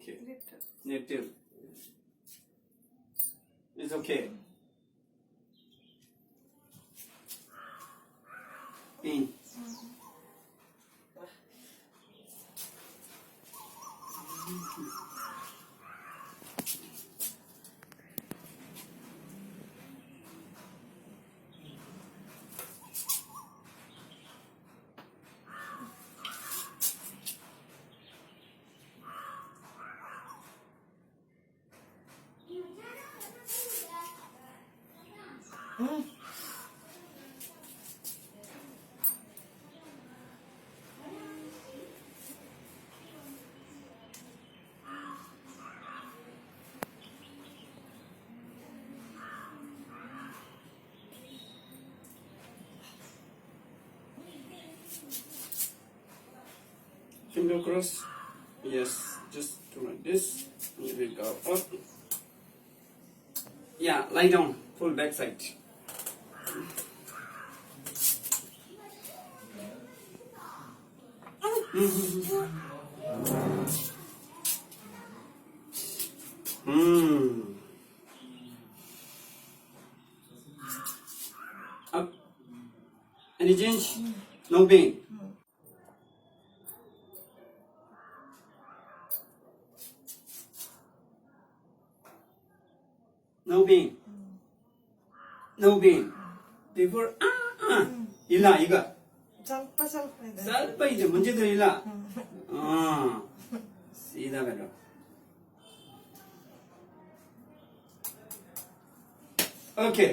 Okay. Little. It's okay. In. Finger cross. Yes, just do like this. You will go up. Yeah, lie down. Full back side. Up. Any change? No pain. No pain. No pain. Before ಇಲ್ಲ ಈಗ ಸ್ವಲ್ಪ ಸ್ವಲ್ಪ ಇದೆ. ಸ್ವಲ್ಪ ಇದೆ ಮುಂಚೆದು ಇಲ್ಲ ಸೀದಾ ಬೇಡ ಓಕೆ